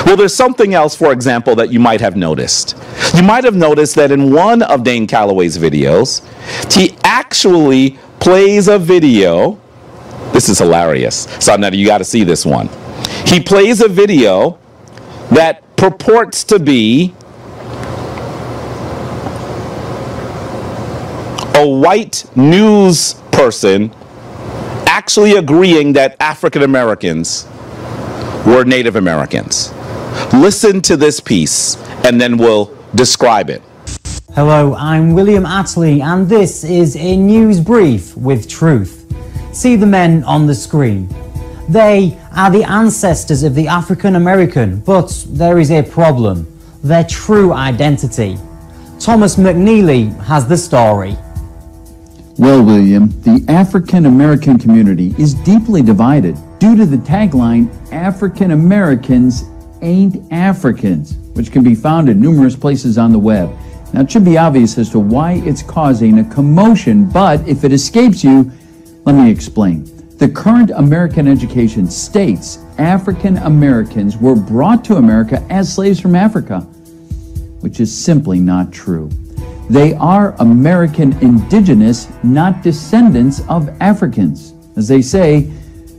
Well, there's something else, for example, that you might have noticed. You might have noticed that in one of Dane Calloway's videos, he actually plays a video. This is hilarious. So now you got to see this one. He plays a video that purports to be a white news person actually agreeing that African Americans were Native Americans. Listen to this piece and then we'll describe it. Hello, I'm William Attlee and this is a news brief with truth. See the men on the screen. They are the ancestors of the African American, but there is a problem. Their true identity. Thomas McNeely has the story. Well, William, the African American community is deeply divided due to the tagline, African Americans ain't Africans, which can be found in numerous places on the web. Now, it should be obvious as to why it's causing a commotion, but if it escapes you, let me explain. The current American education states African Americans were brought to America as slaves from Africa, which is simply not true. They are American indigenous, not descendants of Africans. As they say,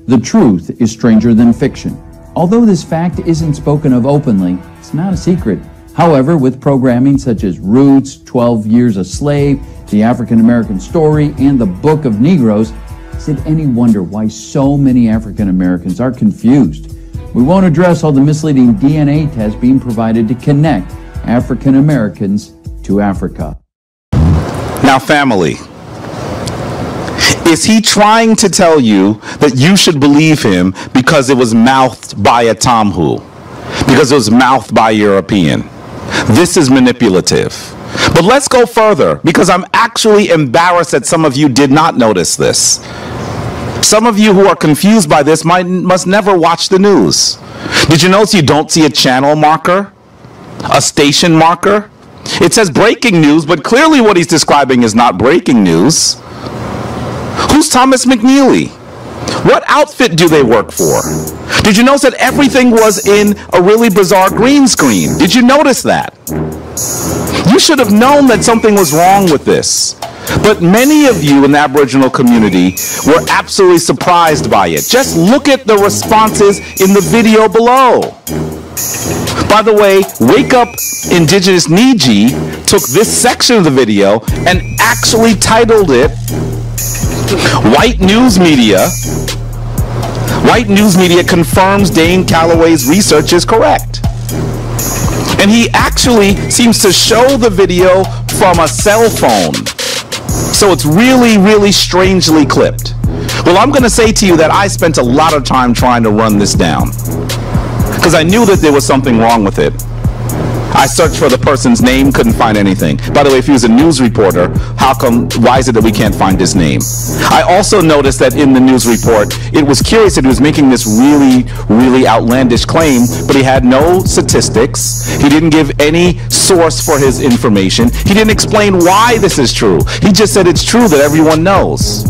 the truth is stranger than fiction. Although this fact isn't spoken of openly, it's not a secret. However, with programming such as Roots, 12 Years a Slave, The African American Story, and The Book of Negroes, is it any wonder why so many African Americans are confused? We won't address all the misleading DNA tests being provided to connect African Americans to Africa. Now, family, is he trying to tell you that you should believe him because it was mouthed by a Tomhu, because it was mouthed by a European? This is manipulative. But let's go further, because I'm actually embarrassed that some of you did not notice this. Some of you who are confused by this must never watch the news. Did you notice you don't see a channel marker? A station marker? It says breaking news, but clearly what he's describing is not breaking news. Who's Thomas McNeely? What outfit do they work for? Did you notice that everything was in a really bizarre green screen? Did you notice that? You should have known that something was wrong with this. But many of you in the Aboriginal community were absolutely surprised by it. Just look at the responses in the video below. By the way, Wake Up Indigenous Niji took this section of the video and actually titled it White News Media confirms Dane Calloway's research is correct. And he actually seems to show the video from a cell phone. So it's really, really strangely clipped. Well, I'm going to say to you that I spent a lot of time trying to run this down, because I knew that there was something wrong with it. I searched for the person's name, couldn't find anything. By the way, if he was a news reporter, why is it that we can't find his name? I also noticed that in the news report, it was curious that he was making this really, really outlandish claim, but he had no statistics. He didn't give any source for his information. He didn't explain why this is true. He just said it's true that everyone knows.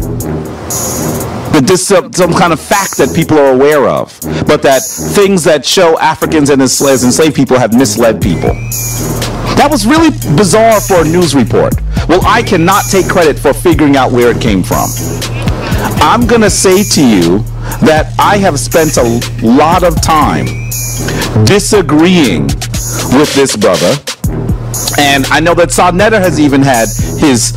That this is some kind of fact that people are aware of, but that things that show Africans and enslaved people have misled people. That was really bizarre for a news report. Well, I cannot take credit for figuring out where it came from. I'm going to say to you that I have spent a lot of time disagreeing with this brother. And I know that Sadnetta has even had his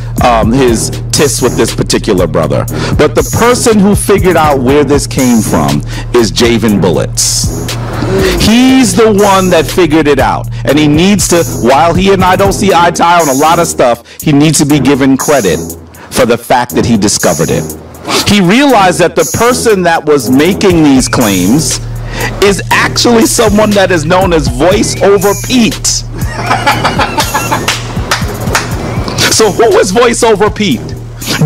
tiffs with this particular brother. But the person who figured out where this came from is Javen Bullets. He's the one that figured it out. And he needs to, while he and I don't see eye to eye on a lot of stuff, he needs to be given credit for the fact that he discovered it. He realized that the person that was making these claims is actually someone that is known as Voice Over Pete. So who is Voice Over Pete?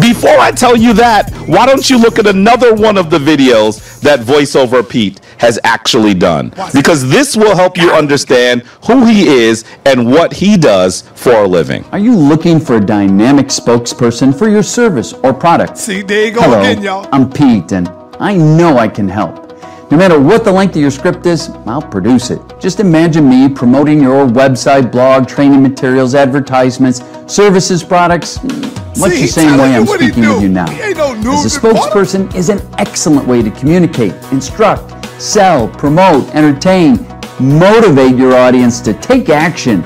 Before I tell you that, why don't you look at another one of the videos that Voice Over Pete has actually done? Because this will help you understand who he is and what he does for a living. Are you looking for a dynamic spokesperson for your service or product? See, there you go Hello, again, y'all. I'm Pete, and I know I can help. No matter what the length of your script is, I'll produce it. Just imagine me promoting your website, blog, training materials, advertisements, services, products, much the same way I'm speaking with you now. As a spokesperson is an excellent way to communicate, instruct, sell, promote, entertain, motivate your audience to take action.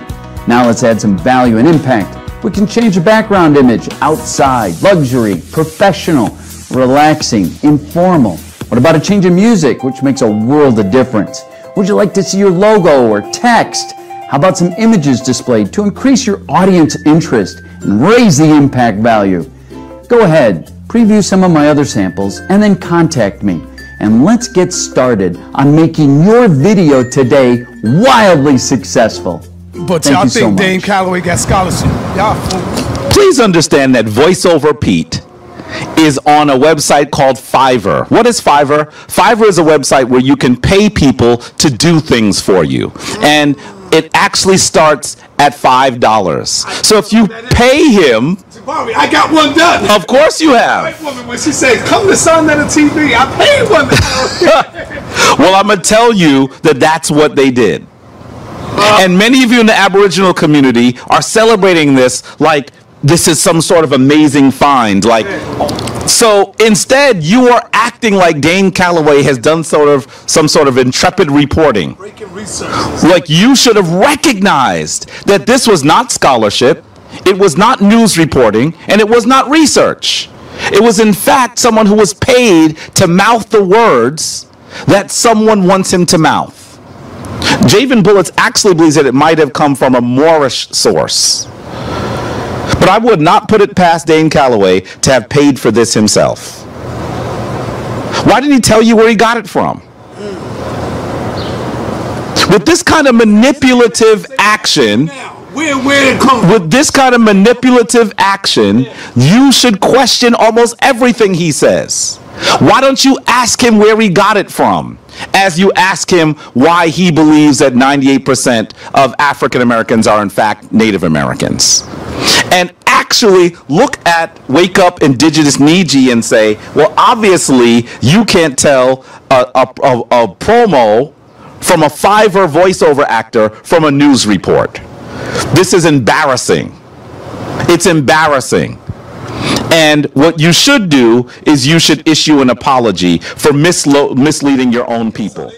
Now let's add some value and impact. We can change the background image, outside, luxury, professional, relaxing, informal. What about a change in music, which makes a world of difference? Would you like to see your logo or text? How about some images displayed to increase your audience interest and raise the impact value? Go ahead, preview some of my other samples, and then contact me. And let's get started on making your video today wildly successful. But y'all think Dane Calloway got scholarship? Y'all fools. Please understand that VoiceOver Pete is on a website called Fiverr. What is Fiverr? Fiverr is a website where you can pay people to do things for you. And it actually starts at $5. So if you pay him... I got one done. Of course you have. White woman, when she says, come to Sun on the TV, I paid one. Well, I'm going to tell you that that's what they did. And many of you in the Aboriginal community are celebrating this like this is some sort of amazing find. Like, so instead, you are acting like Dane Calloway has done some sort of intrepid reporting. Breaking research. Like, you should have recognized that this was not scholarship, it was not news reporting, and it was not research. It was, in fact, someone who was paid to mouth the words that someone wants him to mouth. Javen Bullets actually believes that it might have come from a Moorish source. But I would not put it past Dane Calloway to have paid for this himself. Why didn't he tell you where he got it from? With this kind of manipulative action, you should question almost everything he says. Why don't you ask him where he got it from, as you ask him why he believes that 98% of African Americans are in fact Native Americans? And actually look at Wake Up Indigenous Niji and say, well, obviously you can't tell a promo from a Fiverr voiceover actor from a news report. This is embarrassing. It's embarrassing. And what you should do is you should issue an apology for misleading your own people.